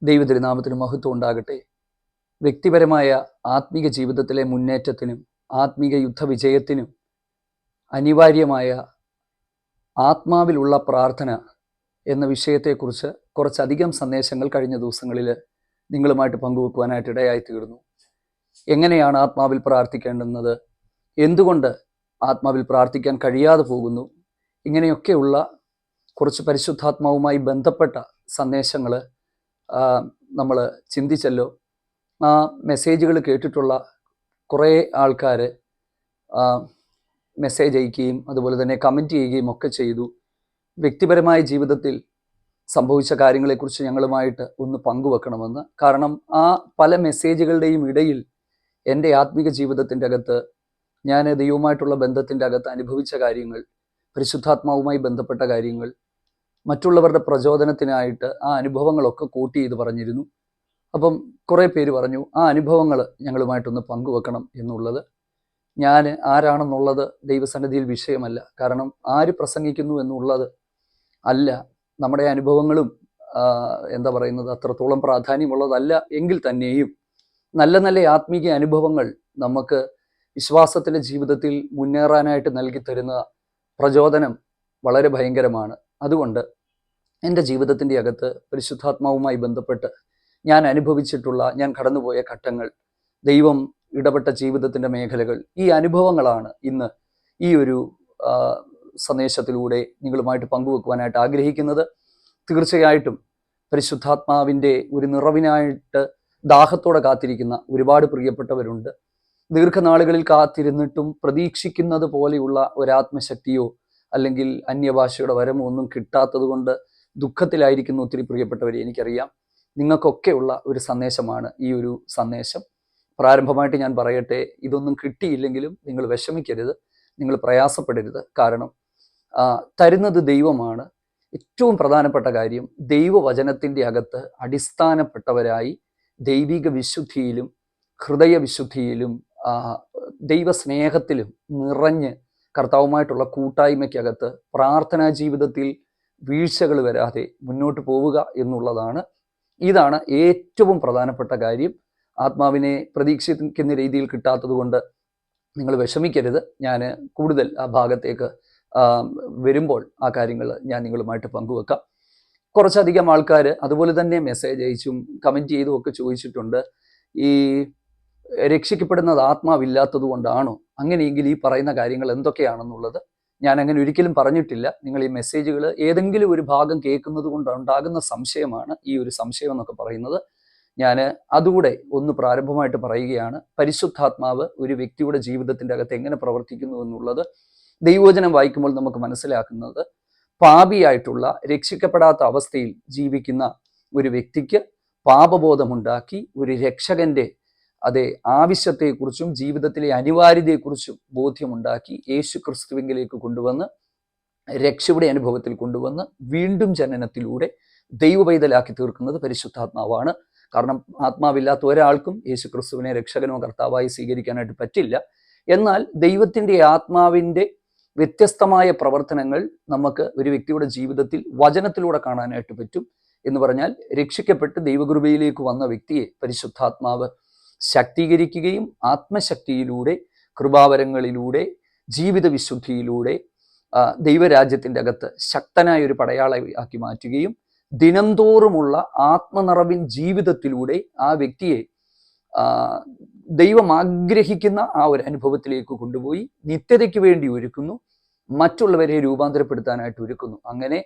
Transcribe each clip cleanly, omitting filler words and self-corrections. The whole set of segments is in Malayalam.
ദൈവതിരുനാമത്തിന് മഹത്വം ഉണ്ടാകട്ടെ. വ്യക്തിപരമായ ആത്മീക ജീവിതത്തിലെ മുന്നേറ്റത്തിനും ആത്മീക യുദ്ധവിജയത്തിനും അനിവാര്യമായ ആത്മാവിലുള്ള പ്രാർത്ഥന എന്ന വിഷയത്തെക്കുറിച്ച് കുറച്ചധികം സന്ദേശങ്ങൾ കഴിഞ്ഞ ദിവസങ്ങളിൽ നിങ്ങളുമായിട്ട് പങ്കുവെക്കുവാനായിട്ട് ഇടയായിത്തീർന്നു. എങ്ങനെയാണ് ആത്മാവിൽ പ്രാർത്ഥിക്കേണ്ടുന്നത്, എന്തുകൊണ്ട് ആത്മാവിൽ പ്രാർത്ഥിക്കാൻ കഴിയാതെ പോകുന്നു, ഇങ്ങനെയൊക്കെയുള്ള കുറച്ച് പരിശുദ്ധാത്മാവുമായി ബന്ധപ്പെട്ട സന്ദേശങ്ങൾ നമ്മൾ ചിന്തിച്ചല്ലോ. ആ മെസ്സേജുകൾ കേട്ടിട്ടുള്ള കുറേ ആൾക്കാർ മെസ്സേജ് അയക്കുകയും അതുപോലെ തന്നെ കമൻറ്റ് ചെയ്യുകയും ഒക്കെ ചെയ്തു. വ്യക്തിപരമായ ജീവിതത്തിൽ സംഭവിച്ച കാര്യങ്ങളെക്കുറിച്ച് ഞങ്ങളുമായിട്ട് ഒന്ന് പങ്കുവെക്കണമെന്ന്. കാരണം ആ പല മെസ്സേജുകളുടെയും ഇടയിൽ എൻ്റെ ആത്മീക ജീവിതത്തിൻ്റെ അകത്ത്, ഞാൻ ദൈവവുമായിട്ടുള്ള ബന്ധത്തിൻ്റെ അകത്ത് അനുഭവിച്ച കാര്യങ്ങൾ, പരിശുദ്ധാത്മാവുമായി ബന്ധപ്പെട്ട കാര്യങ്ങൾ, മറ്റുള്ളവരുടെ പ്രചോദനത്തിനായിട്ട് ആ അനുഭവങ്ങളൊക്കെ കൂട്ടി ചെയ്ത് പറഞ്ഞിരുന്നു. അപ്പം കുറേ പേര് പറഞ്ഞു ആ അനുഭവങ്ങൾ ഞങ്ങളുമായിട്ടൊന്ന് പങ്കുവെക്കണം എന്നുള്ളത്. ഞാൻ ആരാണെന്നുള്ളത് ദൈവസന്നിധിയിൽ വിഷയമല്ല. കാരണം ആര് പ്രസംഗിക്കുന്നു എന്നുള്ളത് അല്ല. നമ്മുടെ അനുഭവങ്ങളും എന്താ പറയുന്നത് അത്രത്തോളം പ്രാധാന്യമുള്ളതല്ല എങ്കിൽ തന്നെയും നല്ല നല്ല ആത്മീക അനുഭവങ്ങൾ നമുക്ക് വിശ്വാസത്തിൻ്റെ ജീവിതത്തിൽ മുന്നേറാനായിട്ട് നൽകി തരുന്ന പ്രചോദനം വളരെ ഭയങ്കരമാണ്. അതുകൊണ്ട് എൻ്റെ ജീവിതത്തിൻ്റെ അകത്ത് പരിശുദ്ധാത്മാവുമായി ബന്ധപ്പെട്ട് ഞാൻ അനുഭവിച്ചിട്ടുള്ള, ഞാൻ കടന്നുപോയ ഘട്ടങ്ങൾ, ദൈവം ഇടപെട്ട ജീവിതത്തിൻ്റെ മേഖലകൾ, ഈ അനുഭവങ്ങളാണ് ഇന്ന് ഈ ഒരു സന്ദേശത്തിലൂടെ നിങ്ങളുമായിട്ട് പങ്കുവെക്കുവാനായിട്ട് ആഗ്രഹിക്കുന്നത്. തീർച്ചയായിട്ടും പരിശുദ്ധാത്മാവിൻ്റെ ഒരു നിറവിനായിട്ട് ദാഹത്തോടെ കാത്തിരിക്കുന്ന ഒരുപാട് പ്രിയപ്പെട്ടവരുണ്ട്. ദീർഘനാളുകളിൽ കാത്തിരുന്നിട്ടും പ്രതീക്ഷിക്കുന്നത് പോലെയുള്ള ഒരാത്മശക്തിയോ അല്ലെങ്കിൽ അന്യഭാഷയുടെ വരമോ ഒന്നും കിട്ടാത്തത് കൊണ്ട് ദുഃഖത്തിലായിരിക്കുന്ന ഒത്തിരി പ്രിയപ്പെട്ടവരെ എനിക്കറിയാം. നിങ്ങൾക്കൊക്കെയുള്ള ഒരു സന്ദേശമാണ് ഈ ഒരു സന്ദേശം. പ്രാരംഭമായിട്ട് ഞാൻ പറയട്ടെ, ഇതൊന്നും കിട്ടിയില്ലെങ്കിലും നിങ്ങൾ വിഷമിക്കരുത്, നിങ്ങൾ പ്രയാസപ്പെടരുത്. കാരണം തരുന്നത് ദൈവമാണ്. ഏറ്റവും പ്രധാനപ്പെട്ട കാര്യം, ദൈവവചനത്തിൻ്റെ അകത്ത് അടിസ്ഥാനപ്പെട്ടവരായി ദൈവിക വിശുദ്ധിയിലും ഹൃദയവിശുദ്ധിയിലും ദൈവസ്നേഹത്തിലും നിറഞ്ഞ് കർത്താവുമായിട്ടുള്ള കൂട്ടായ്മയ്ക്കകത്ത് പ്രാർത്ഥനാ ജീവിതത്തിൽ വീഴ്ചകൾ വരാതെ മുന്നോട്ട് പോവുക എന്നുള്ളതാണ്. ഇതാണ് ഏറ്റവും പ്രധാനപ്പെട്ട കാര്യം. ആത്മാവിനെ പ്രതീക്ഷിക്കുന്ന രീതിയിൽ കിട്ടാത്തത് കൊണ്ട് നിങ്ങൾ വിഷമിക്കരുത്. ഞാൻ കൂടുതൽ ആ ഭാഗത്തേക്ക് വരുമ്പോൾ ആ കാര്യങ്ങൾ ഞാൻ നിങ്ങളുമായിട്ട് പങ്കുവെക്കാം. കുറച്ചധികം ആൾക്കാർ അതുപോലെ തന്നെ മെസ്സേജ് അയച്ചും കമൻറ്റ് ചെയ്തും ഒക്കെ ചോദിച്ചിട്ടുണ്ട്, ഈ രക്ഷിക്കപ്പെടുന്നത് ആത്മാവില്ലാത്തത് കൊണ്ടാണോ? അങ്ങനെയെങ്കിൽ ഈ പറയുന്ന കാര്യങ്ങൾ എന്തൊക്കെയാണെന്നുള്ളത് ഞാൻ അങ്ങനെ ഒരിക്കലും പറഞ്ഞിട്ടില്ല. നിങ്ങൾ ഈ മെസ്സേജുകൾ ഏതെങ്കിലും ഒരു ഭാഗം കേൾക്കുന്നത് കൊണ്ട് ഉണ്ടാകുന്ന സംശയമാണ് ഈ ഒരു സംശയം എന്നൊക്കെ പറയുന്നത്. ഞാൻ അതുകൂടെ ഒന്ന് പ്രാരംഭമായിട്ട് പറയുകയാണ്. പരിശുദ്ധാത്മാവ് ഒരു വ്യക്തിയുടെ ജീവിതത്തിൻ്റെ അകത്ത് എങ്ങനെ പ്രവർത്തിക്കുന്നു എന്നുള്ളത് ദൈവവചനം വായിക്കുമ്പോൾ നമുക്ക് മനസ്സിലാക്കുന്നത്, പാപിയായിട്ടുള്ള രക്ഷിക്കപ്പെടാത്ത അവസ്ഥയിൽ ജീവിക്കുന്ന ഒരു വ്യക്തിക്ക് പാപബോധമുണ്ടാക്കി ഒരു രക്ഷകന്റെ ആവശ്യത്തെക്കുറിച്ചും ജീവിതത്തിലെ അനിവാര്യതയെക്കുറിച്ചും ബോധ്യമുണ്ടാക്കി യേശു ക്രിസ്തുവിലേക്ക് കൊണ്ടുവന്ന് രക്ഷയുടെ അനുഭവത്തിൽ കൊണ്ടുവന്ന് വീണ്ടും ജനനത്തിലൂടെ ദൈവപൈതലാക്കി തീർക്കുന്നത് പരിശുദ്ധാത്മാവാണ്. കാരണം ആത്മാവില്ലാത്ത ഒരാൾക്കും യേശു ക്രിസ്തുവിനെ രക്ഷകനോ കർത്താവായി സ്വീകരിക്കാനായിട്ട് പറ്റില്ല. എന്നാൽ ദൈവത്തിൻ്റെ ആത്മാവിൻ്റെ വ്യത്യസ്തമായ പ്രവർത്തനങ്ങൾ നമുക്ക് ഒരു വ്യക്തിയുടെ ജീവിതത്തിൽ വചനത്തിലൂടെ കാണാനായിട്ട് പറ്റും. എന്ന് പറഞ്ഞാൽ, രക്ഷിക്കപ്പെട്ട് ദൈവകൃപയിലേക്ക് വന്ന വ്യക്തിയെ പരിശുദ്ധാത്മാവ് ശക്തീകരിക്കുകയും ആത്മശക്തിയിലൂടെ, കൃപാവരങ്ങളിലൂടെ, ജീവിത വിശുദ്ധിയിലൂടെ ദൈവരാജ്യത്തിൻ്റെ അകത്ത് ശക്തനായ ഒരു പടയാളിയാക്കി മാറ്റുകയും ദിനംതോറുമുള്ള ആത്മനിറവിൻ ജീവിതത്തിലൂടെ ആ വ്യക്തിയെ ദൈവം ആഗ്രഹിക്കുന്ന ആ ഒരു അനുഭവത്തിലേക്ക് കൊണ്ടുപോയി നിത്യതയ്ക്ക് വേണ്ടി ഒരുക്കുന്നു, മറ്റുള്ളവരെ രൂപാന്തരപ്പെടുത്താനായിട്ട് ഒരുക്കുന്നു. അങ്ങനെ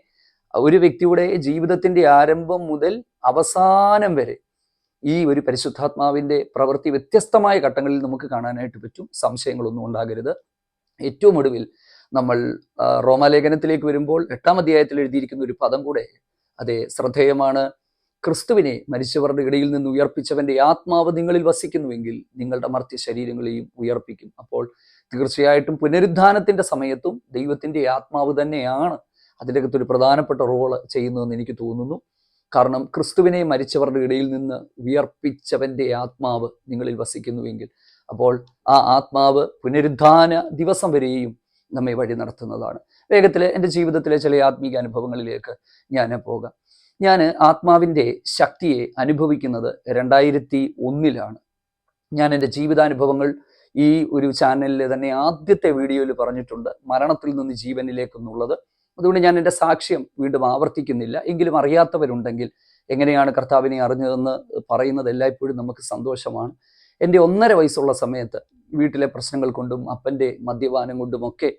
ഒരു വ്യക്തിയുടെ ജീവിതത്തിൻ്റെ ആരംഭം മുതൽ അവസാനം വരെ ഈ ഒരു പരിശുദ്ധാത്മാവിൻ്റെ പ്രവൃത്തി വ്യത്യസ്തമായ ഘട്ടങ്ങളിൽ നമുക്ക് കാണാനായിട്ട് പറ്റും. സംശയങ്ങളൊന്നും ഉണ്ടാകരുത്. ഏറ്റവും ഒടുവിൽ നമ്മൾ റോമാലേഖനത്തിലേക്ക് വരുമ്പോൾ 8-ാം അധ്യായത്തിൽ എഴുതിയിരിക്കുന്ന ഒരു പദം കൂടെ ശ്രദ്ധേയമാണ്. ക്രിസ്തുവിനെ മരിച്ചവരുടെ ഇടയിൽ നിന്ന് ഉയർപ്പിച്ചവന്റെ ആത്മാവ് നിങ്ങളിൽ വസിക്കുന്നുവെങ്കിൽ നിങ്ങളുടെ മർത്യ ശരീരങ്ങളെയും ഉയർപ്പിക്കും. അപ്പോൾ തീർച്ചയായിട്ടും പുനരുദ്ധാനത്തിന്റെ സമയത്തും ദൈവത്തിന്റെ ആത്മാവ് തന്നെയാണ് അതിൻ്റെ അകത്തൊരു പ്രധാനപ്പെട്ട റോള് ചെയ്യുന്നതെന്ന് എനിക്ക് തോന്നുന്നു. കാരണം ക്രിസ്തുവിനെ മരിച്ചവരുടെ ഇടയിൽ നിന്ന് ഉയർപ്പിച്ചവന്റെ ആത്മാവ് നിങ്ങളിൽ വസിക്കുന്നുവെങ്കിൽ അപ്പോൾ ആ ആത്മാവ് പുനരുദ്ധാന ദിവസം വരെയും നമ്മെ വഴി നടത്തുന്നതാണ്. വേഗത്തിൽ എൻ്റെ ജീവിതത്തിലെ ചില ആത്മീക അനുഭവങ്ങളിലേക്ക് ഞാൻ പോകാം. ഞാൻ ആത്മാവിൻ്റെ ശക്തിയെ അനുഭവിക്കുന്നത് 2001 ഞാൻ എൻ്റെ ജീവിതാനുഭവങ്ങൾ ഈ ഒരു ചാനലിലെ തന്നെ ആദ്യത്തെ വീഡിയോയിൽ പറഞ്ഞിട്ടുണ്ട്, മരണത്തിൽ നിന്ന് ജീവനിലേക്ക് എന്നുള്ളത്. അതുകൊണ്ട് ഞാൻ എൻ്റെ സാക്ഷ്യം വീണ്ടും ആവർത്തിക്കുന്നില്ല. എങ്കിലും അറിയാത്തവരുണ്ടെങ്കിൽ എങ്ങനെയാണ് കർത്താവിനെ അറിഞ്ഞതെന്ന് പറയുന്നത് എല്ലായ്പ്പോഴും നമുക്ക് സന്തോഷമാണ്. എൻ്റെ 1.5 വയസ്സുള്ള സമയത്ത് വീട്ടിലെ പ്രശ്നങ്ങൾ കൊണ്ടും അപ്പൻ്റെ മദ്യപാനം കൊണ്ടുമൊക്കെ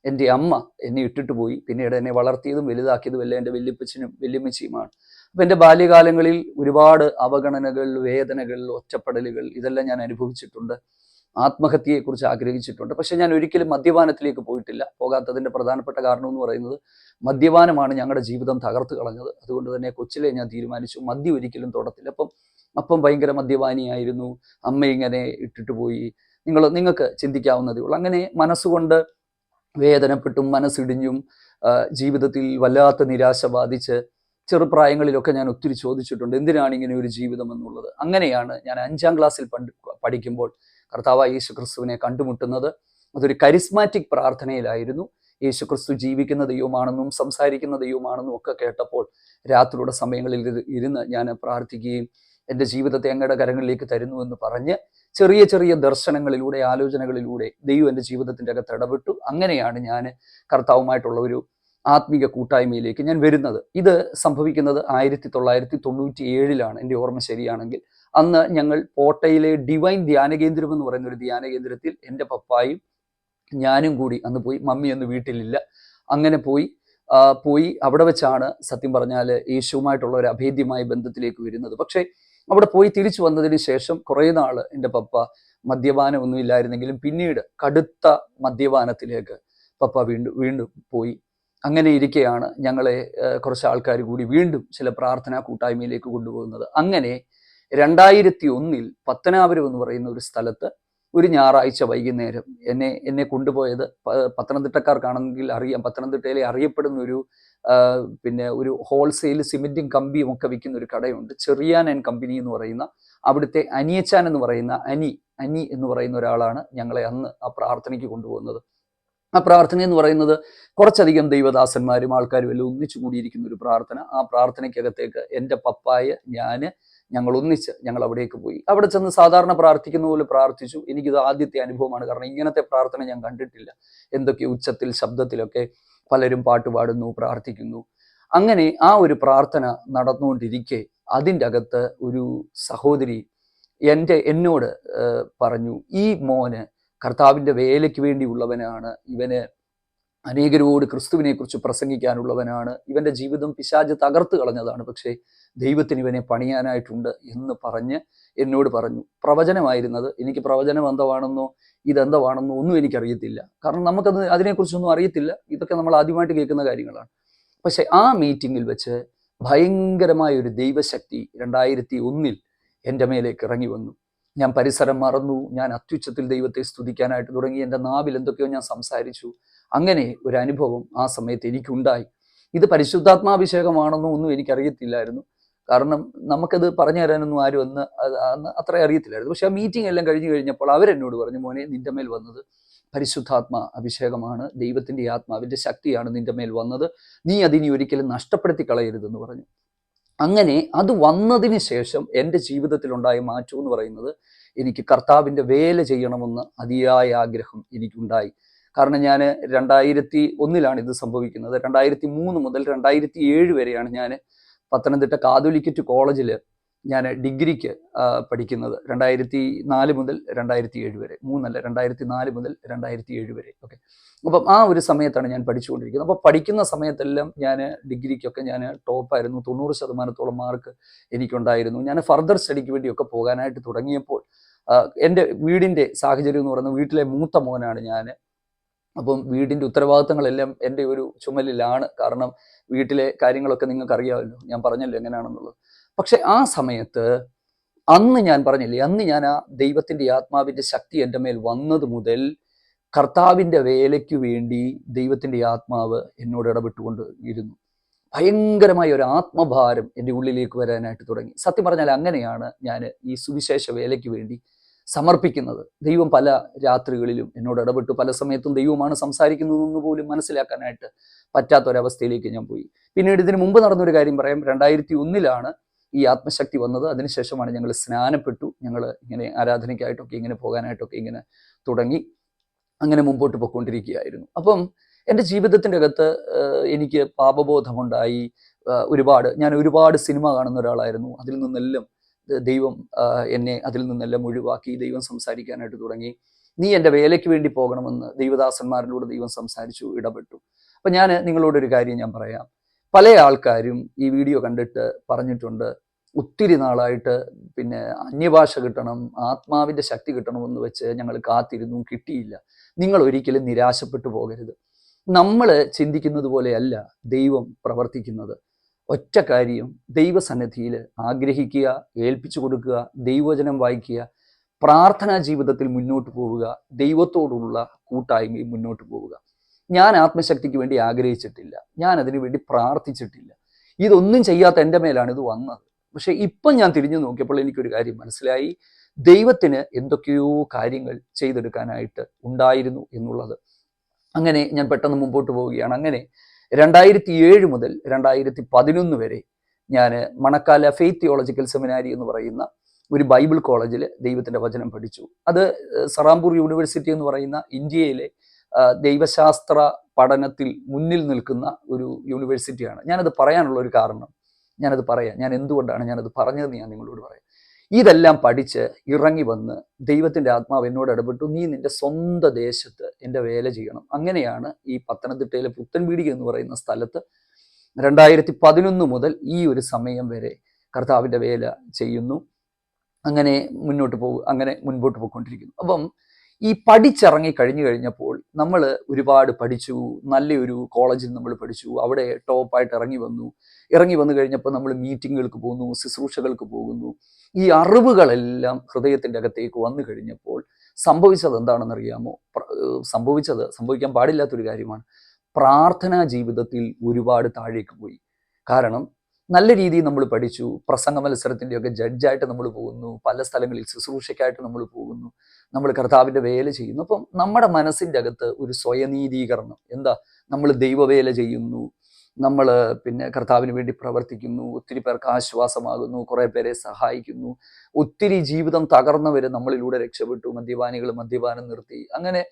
എൻ്റെ അമ്മ എന്നെ ഇട്ടിട്ട് പോയി. പിന്നീട് എന്നെ വളർത്തിയതും വലുതാക്കിയതും എല്ലാം എൻ്റെ വല്യപ്പച്ചനും വല്യമ്മച്ചിയുമാണ്. അപ്പം എൻ്റെ ബാല്യകാലങ്ങളിൽ ഒരുപാട് അവഗണനകൾ, വേദനകൾ, ഒറ്റപ്പെടലുകൾ ഇതെല്ലാം ഞാൻ അനുഭവിച്ചിട്ടുണ്ട്. ആത്മഹത്യയെക്കുറിച്ച് ആഗ്രഹിച്ചിട്ടുണ്ട്. പക്ഷെ ഞാൻ ഒരിക്കലും മദ്യപാനത്തിലേക്ക് പോയിട്ടില്ല. പോകാത്തതിൻ്റെ പ്രധാനപ്പെട്ട കാരണം എന്ന് പറയുന്നത് മദ്യപാനമാണ് ഞങ്ങളുടെ ജീവിതം തകർത്ത് കളഞ്ഞത്. അതുകൊണ്ട് തന്നെ കൊച്ചിലെ ഞാൻ തീരുമാനിച്ചു മദ്യം ഒരിക്കലും തൊടത്തില്ല. അപ്പം ഭയങ്കര മദ്യപാനിയായിരുന്നു. അമ്മ ഇങ്ങനെ ഇട്ടിട്ട് പോയി. നിങ്ങൾക്ക് ചിന്തിക്കാവുന്നതേ ഉള്ളൂ. അങ്ങനെ മനസ്സുകൊണ്ട് വേദനപ്പെട്ടും മനസ്സിടിഞ്ഞും ജീവിതത്തിൽ വല്ലാത്ത നിരാശ ബാധിച്ച് ചെറുപ്രായങ്ങളിലൊക്കെ ഞാൻ ഒത്തിരി ചോദിച്ചിട്ടുണ്ട്, എന്തിനാണ് ഇങ്ങനെ ഒരു ജീവിതം എന്നുള്ളത്. അങ്ങനെയാണ് ഞാൻ 5ാം ക്ലാസ്സിൽ പഠിക്കുമ്പോൾ കർത്താവായ യേശു ക്രിസ്തുവിനെ കണ്ടുമുട്ടുന്നത്. അതൊരു കരിസ്മാറ്റിക് പ്രാർത്ഥനയിലായിരുന്നു. യേശു ക്രിസ്തു ജീവിക്കുന്ന ദൈവമാണെന്നും സംസാരിക്കുന്ന ദൈവമാണെന്നും ഒക്കെ കേട്ടപ്പോൾ രാത്രിയുടെ സമയങ്ങളിൽ ഇരുന്ന് ഞാൻ പ്രാർത്ഥിക്കുകയും എൻ്റെ ജീവിതത്തെ അങ്ങയുടെ കരങ്ങളിലേക്ക് തരുന്നു എന്ന് പറഞ്ഞ് ചെറിയ ചെറിയ ദർശനങ്ങളിലൂടെ, ആലോചനകളിലൂടെ ദൈവം എൻ്റെ ജീവിതത്തിൻ്റെ അകത്ത് ഇടപെട്ടു. അങ്ങനെയാണ് ഞാൻ കർത്താവുമായിട്ടുള്ള ഒരു ആത്മീക കൂട്ടായ്മയിലേക്ക് ഞാൻ വരുന്നത്. ഇത് സംഭവിക്കുന്നത് 1997 എൻ്റെ ഓർമ്മ ശരിയാണെങ്കിൽ. അന്ന് ഞങ്ങൾ കോട്ടയിലെ ഡിവൈൻ ധ്യാനകേന്ദ്രം എന്ന് പറയുന്ന ഒരു ധ്യാനകേന്ദ്രത്തിൽ എൻ്റെ പപ്പായും ഞാനും കൂടി അന്ന് പോയി. മമ്മി അന്ന് വീട്ടിലില്ല. അങ്ങനെ പോയി അവിടെ വെച്ചാണ് സത്യം പറഞ്ഞാൽ യേശുവുമായിട്ടുള്ള ഒരു അഭേദ്യമായ ബന്ധത്തിലേക്ക് വരുന്നത്. പക്ഷേ അവിടെ പോയി തിരിച്ചു വന്നതിന് ശേഷം കുറേ നാൾ എൻ്റെ പപ്പ മദ്യപാനം ഒന്നും ഇല്ലായിരുന്നെങ്കിലും പിന്നീട് കടുത്ത മദ്യപാനത്തിലേക്ക് പപ്പ വീണ്ടും പോയി. അങ്ങനെ ഇരിക്കെയാണ് ഞങ്ങളെ കുറച്ച് ആൾക്കാർ കൂടി വീണ്ടും ചില പ്രാർത്ഥനാ കൂട്ടായ്മയിലേക്ക് കൊണ്ടുപോകുന്നത്. അങ്ങനെ 2001 പത്തനാപുരം എന്ന് പറയുന്ന ഒരു സ്ഥലത്ത് ഒരു ഞായറാഴ്ച വൈകുന്നേരം എന്നെ കൊണ്ടുപോയത്, പത്തനംതിട്ടക്കാർക്കാണെങ്കിൽ അറിയാം, പത്തനംതിട്ടയിലെ അറിയപ്പെടുന്ന ഒരു ഹോൾസെയിൽ സിമെന്റും കമ്പിയും ഒക്കെ വിൽക്കുന്ന ഒരു കടയുണ്ട്, ചെറിയാൻ ആൻഡ് കമ്പനി എന്ന് പറയുന്ന. അവിടുത്തെ അനിയച്ചാൻ എന്ന് പറയുന്ന അനി എന്ന് പറയുന്ന ഒരാളാണ് ഞങ്ങളെ അന്ന് ആ പ്രാർത്ഥനയ്ക്ക് കൊണ്ടുപോകുന്നത്. ആ പ്രാർത്ഥന എന്ന് പറയുന്നത് കുറച്ചധികം ദൈവദാസന്മാരും ആൾക്കാരും എല്ലാം ഒന്നിച്ചു കൂടിയിരിക്കുന്ന ഒരു പ്രാർത്ഥന. ആ പ്രാർത്ഥനയ്ക്കകത്തേക്ക് എൻ്റെ പപ്പായ ഞങ്ങൾ ഒന്നിച്ച് അവിടേക്ക് പോയി. അവിടെ ചെന്ന് സാധാരണ പ്രാർത്ഥിക്കുന്ന പോലെ പ്രാർത്ഥിച്ചു. എനിക്കിത് ആദ്യത്തെ അനുഭവമാണ്. കാരണം ഇങ്ങനത്തെ പ്രാർത്ഥന ഞാൻ കണ്ടിട്ടില്ല. എന്തൊക്കെ ഉച്ചത്തിൽ, ശബ്ദത്തിലൊക്കെ പലരും പാട്ട് പാടുന്നു, പ്രാർത്ഥിക്കുന്നു. അങ്ങനെ ആ ഒരു പ്രാർത്ഥന നടന്നുകൊണ്ടിരിക്കെ അതിൻ്റെ അകത്ത് ഒരു സഹോദരി എന്നോട് പറഞ്ഞു, ഈ മോന് കർത്താവിൻ്റെ വേലയ്ക്ക് വേണ്ടിയുള്ളവനാണ്, ഇവന് അനേകരോട് ക്രിസ്തുവിനെ കുറിച്ച് പ്രസംഗിക്കാനുള്ളവനാണ്, ഇവൻ്റെ ജീവിതം പിശാച് തകർത്ത് കളഞ്ഞതാണ്, പക്ഷേ ദൈവത്തിന് ഇവനെ പണിയാനായിട്ടുണ്ട് എന്ന് പറഞ്ഞ് എന്നോട് പറഞ്ഞു. പ്രവചനമായിരുന്നത്. എനിക്ക് പ്രവചനം എന്താണെന്നോ ഇതെന്താണെന്നോ ഒന്നും എനിക്കറിയത്തില്ല. കാരണം നമുക്കത് അതിനെക്കുറിച്ചൊന്നും അറിയത്തില്ല. ഇതൊക്കെ നമ്മൾ ആദ്യമായിട്ട് കേൾക്കുന്ന കാര്യങ്ങളാണ്. പക്ഷെ ആ മീറ്റിങ്ങിൽ വെച്ച് ഭയങ്കരമായ ഒരു ദൈവശക്തി 2001 എൻ്റെ മേലേക്ക് ഇറങ്ങി വന്നു. ഞാൻ പരിസരം മറന്നു. ഞാൻ അത്യുച്ചത്തിൽ ദൈവത്തെ സ്തുതിക്കാനായിട്ട് തുടങ്ങി. എൻ്റെ നാവിൽ എന്തൊക്കെയോ ഞാൻ സംസാരിച്ചു. അങ്ങനെ ഒരു അനുഭവം ആ സമയത്ത് എനിക്കുണ്ടായി. ഇത് പരിശുദ്ധാത്മാഭിഷേകമാണെന്നോ ഒന്നും എനിക്കറിയത്തില്ലായിരുന്നു. കാരണം നമുക്കത് പറഞ്ഞു തരാനൊന്നും ആരും അന്ന് അത്ര അറിയത്തില്ലായിരുന്നു. പക്ഷെ ആ മീറ്റിംഗ് എല്ലാം കഴിഞ്ഞു കഴിഞ്ഞപ്പോൾ അവരെന്നോട് പറഞ്ഞു, മോനെ, നിന്റെ മേൽ വന്നത് പരിശുദ്ധാത്മാ അഭിഷേകമാണ്, ദൈവത്തിൻ്റെ ആത്മാവിൻ്റെ ശക്തിയാണ് നിന്റെ മേൽ വന്നത്, നീ അതിനി ഒരിക്കലും നഷ്ടപ്പെടുത്തി കളയരുതെന്ന് പറഞ്ഞു. അങ്ങനെ അത് വന്നതിന് ശേഷം എൻ്റെ ജീവിതത്തിലുണ്ടായ മാറ്റം എന്ന് പറയുന്നത്, എനിക്ക് കർത്താവിൻ്റെ വേല ചെയ്യണമെന്ന് അതിയായ ആഗ്രഹം എനിക്കുണ്ടായി. കാരണം ഞാൻ 2001 ഇത് സംഭവിക്കുന്നത്. 2003 മുതൽ 2007 വരെയാണ് ഞാൻ പത്തനംതിട്ട കാതോലിക്കറ്റ് കോളേജിൽ ഞാൻ ഡിഗ്രിക്ക് പഠിക്കുന്നത്. 2004 മുതൽ 2007 വരെ, 2004 മുതൽ 2007 വരെ. ഓക്കെ, അപ്പം ആ ഒരു സമയത്താണ് ഞാൻ പഠിച്ചുകൊണ്ടിരിക്കുന്നത്. അപ്പോൾ പഠിക്കുന്ന സമയത്തെല്ലാം ഞാൻ ഡിഗ്രിക്കൊക്കെ ഞാൻ ടോപ്പായിരുന്നു. 90% മാർക്ക് എനിക്കുണ്ടായിരുന്നു. ഞാൻ ഫർദർ സ്റ്റഡിക്ക് വേണ്ടിയൊക്കെ പോകാനായിട്ട് തുടങ്ങിയപ്പോൾ എൻ്റെ വീടിൻ്റെ സാഹചര്യം എന്ന് പറയുന്നത്, വീട്ടിലെ മൂത്ത മോനാണ് ഞാൻ. അപ്പം വീടിൻ്റെ ഉത്തരവാദിത്തങ്ങളെല്ലാം എൻ്റെ ഒരു ചുമലിലാണ്. കാരണം വീട്ടിലെ കാര്യങ്ങളൊക്കെ നിങ്ങൾക്ക് അറിയാമല്ലോ, ഞാൻ പറഞ്ഞല്ലോ എങ്ങനെയാണെന്നുള്ളത്. പക്ഷെ ആ സമയത്ത് അന്ന് ഞാൻ പറഞ്ഞില്ലേ, അന്ന് ഞാൻ ആ ദൈവത്തിൻ്റെ ആത്മാവിൻ്റെ ശക്തി എൻ്റെ മേൽ വന്നത് മുതൽ കർത്താവിൻ്റെ വേലയ്ക്ക് വേണ്ടി ദൈവത്തിൻ്റെ ആത്മാവ് എന്നോട് ഇടപെട്ടുകൊണ്ട് ഇരുന്നു. ഭയങ്കരമായ ഒരു ആത്മഭാരം എൻ്റെ ഉള്ളിലേക്ക് വരാനായിട്ട് തുടങ്ങി. സത്യം പറഞ്ഞാൽ അങ്ങനെയാണ് ഞാൻ ഈ സുവിശേഷ വേലയ്ക്ക് വേണ്ടി സമർപ്പിക്കുന്നത്. ദൈവം പല രാത്രികളിലും എന്നോട് ഇടപെട്ടു, പല സമയത്തും ദൈവമാണ് സംസാരിക്കുന്നതെന്ന് പോലും മനസ്സിലാക്കാനായിട്ട് പറ്റാത്തൊരവസ്ഥയിലേക്ക് ഞാൻ പോയി. പിന്നീട് ഇതിന് മുമ്പ് നടന്നൊരു കാര്യം പറയാം. 2001 ഈ ആത്മശക്തി വന്നത്. അതിനുശേഷമാണ് ഞങ്ങൾ സ്നാനപ്പെട്ടു. ഞങ്ങൾ ഇങ്ങനെ ആരാധനയ്ക്കായിട്ടൊക്കെ ഇങ്ങനെ പോകാനായിട്ടൊക്കെ ഇങ്ങനെ തുടങ്ങി. അങ്ങനെ മുമ്പോട്ട് പോയിക്കൊണ്ടിരിക്കുകയായിരുന്നു. അപ്പം എൻ്റെ ജീവിതത്തിൻ്റെ അകത്ത് എനിക്ക് പാപബോധമുണ്ടായി. ഞാൻ ഒരുപാട് സിനിമ കാണുന്ന ഒരാളായിരുന്നു. അതിൽ നിന്നെല്ലാം ദൈവം എന്നെ അതിൽ നിന്നെല്ലാം ഒഴിവാക്കി. ദൈവം സംസാരിക്കാനായിട്ട് തുടങ്ങി. നീ എൻ്റെ വേലയ്ക്ക് വേണ്ടി പോകണമെന്ന് ദൈവദാസന്മാരിലൂടെ ദൈവം സംസാരിച്ചു, ഇടപെട്ടു. അപ്പം ഞാൻ നിങ്ങളോടൊരു കാര്യം ഞാൻ പറയാം. പല ആൾക്കാരും ഈ വീഡിയോ കണ്ടിട്ട് പറഞ്ഞിട്ടുണ്ട്, ഒത്തിരി നാളായിട്ട് പിന്നെ അന്യഭാഷ കിട്ടണം, ആത്മാവിൻ്റെ ശക്തി കിട്ടണമെന്ന് വെച്ച് ഞങ്ങൾ കാത്തിരുന്നു, കിട്ടിയില്ല. നിങ്ങൾ ഒരിക്കലും നിരാശപ്പെട്ടു പോകരുത്. നമ്മൾ ചിന്തിക്കുന്നത് പോലെയല്ല ദൈവം പ്രവർത്തിക്കുന്നത്. ഒറ്റ കാര്യം, ദൈവസന്നിധിയിൽ ആഗ്രഹിക്കുക, ഏൽപ്പിച്ചു കൊടുക്കുക, ദൈവവചനം വായിക്കുക, പ്രാർത്ഥനാ ജീവിതത്തിൽ മുന്നോട്ട് പോവുക, ദൈവത്തോടുള്ള കൂട്ടായ്മയും മുന്നോട്ട് പോവുക. ഞാൻ ആത്മശക്തിക്ക് വേണ്ടി ആഗ്രഹിച്ചിട്ടില്ല, ഞാൻ അതിനു വേണ്ടി പ്രാർത്ഥിച്ചിട്ടില്ല. ഇതൊന്നും ചെയ്യാത്ത എൻ്റെ മേലാണ് ഇത് വന്നത്. പക്ഷെ ഇപ്പം ഞാൻ തിരിഞ്ഞു നോക്കിയപ്പോൾ എനിക്കൊരു കാര്യം മനസ്സിലായി, ദൈവത്തിന് എന്തൊക്കെയോ കാര്യങ്ങൾ ചെയ്തെടുക്കാനായിട്ട് ഉണ്ടായിരുന്നു എന്നുള്ളത്. അങ്ങനെ ഞാൻ പെട്ടെന്ന് മുമ്പോട്ട് പോവുകയാണ്. അങ്ങനെ 2007 മുതൽ 2011 വരെ ഞാൻ മണക്കാല ഫെയ്ത്ത് തിയോളജിക്കൽ സെമിനാരി എന്ന് പറയുന്ന ഒരു ബൈബിൾ കോളേജിൽ ദൈവത്തിൻ്റെ വചനം പഠിച്ചു. അത് സറാംപൂർ യൂണിവേഴ്സിറ്റി എന്ന് പറയുന്ന ഇന്ത്യയിലെ ദൈവശാസ്ത്ര പഠനത്തിൽ മുന്നിൽ നിൽക്കുന്ന ഒരു യൂണിവേഴ്സിറ്റിയാണ്. ഞാനത് പറയാനുള്ള ഒരു കാരണം, ഞാൻ എന്തുകൊണ്ടാണ് ഞാനത് പറഞ്ഞതെന്ന് ഞാൻ നിങ്ങളോട് പറയാം. ഇതെല്ലാം പഠിച്ച് ഇറങ്ങി വന്ന് ദൈവത്തിൻ്റെ ആത്മാവ് എന്നോട് ഇടപെട്ടു, നീ നിൻ്റെ സ്വന്തം ദേശത്ത് എൻ്റെ വേല ചെയ്യണം. അങ്ങനെയാണ് ഈ പത്തനംതിട്ടയിലെ പുത്തൻപീടിക എന്ന് പറയുന്ന സ്ഥലത്ത് 2011 മുതൽ ഈ ഒരു സമയം വരെ കർത്താവിൻ്റെ വേല ചെയ്യുന്നു. അങ്ങനെ മുൻപോട്ട് പോയിക്കൊണ്ടിരിക്കുന്നു. അപ്പം ഈ പഠിച്ചിറങ്ങി കഴിഞ്ഞപ്പോൾ നമ്മൾ ഒരുപാട് പഠിച്ചു. നല്ലൊരു കോളേജിൽ നമ്മൾ പഠിച്ചു. അവിടെ ടോപ്പായിട്ട് ഇറങ്ങി വന്നു കഴിഞ്ഞപ്പോൾ നമ്മൾ മീറ്റിങ്ങുകൾക്ക് പോകുന്നു, ശുശ്രൂഷകൾക്ക് പോകുന്നു. ഈ അറിവുകളെല്ലാം ഹൃദയത്തിൻ്റെ അകത്തേക്ക് വന്നു കഴിഞ്ഞപ്പോൾ സംഭവിച്ചത് എന്താണെന്നറിയാമോ? സംഭവിക്കാൻ പാടില്ലാത്തൊരു കാര്യമാണ്. പ്രാർത്ഥനാ ജീവിതത്തിൽ ഒരുപാട് താഴേക്ക് പോയി. കാരണം നല്ല രീതിയിൽ നമ്മൾ പഠിച്ചു. പ്രസംഗ മത്സരത്തിൻ്റെയൊക്കെ ജഡ്ജായിട്ട് നമ്മൾ പോകുന്നു, പല സ്ഥലങ്ങളിൽ ശുശ്രൂഷയ്ക്കായിട്ട് നമ്മൾ പോകുന്നു, നമ്മൾ കർത്താവിൻ്റെ വേല ചെയ്യുന്നു. അപ്പം നമ്മുടെ മനസ്സിൻ്റെ അകത്ത് ഒരു സ്വയനീതീകരണം, നമ്മൾ ദൈവവേല ചെയ്യുന്നു, നമ്മൾ പിന്നെ കർത്താവിന് വേണ്ടി പ്രവർത്തിക്കുന്നു, ഒത്തിരി പേർക്ക് ആശ്വാസമാകുന്നു, കുറേ പേരെ സഹായിക്കുന്നു, ഒത്തിരി ജീവിതം തകർന്നവർ നമ്മളിലൂടെ രക്ഷപ്പെട്ടു, മദ്യപാനികൾ മദ്യപാനം നിർത്തി, അങ്ങനെ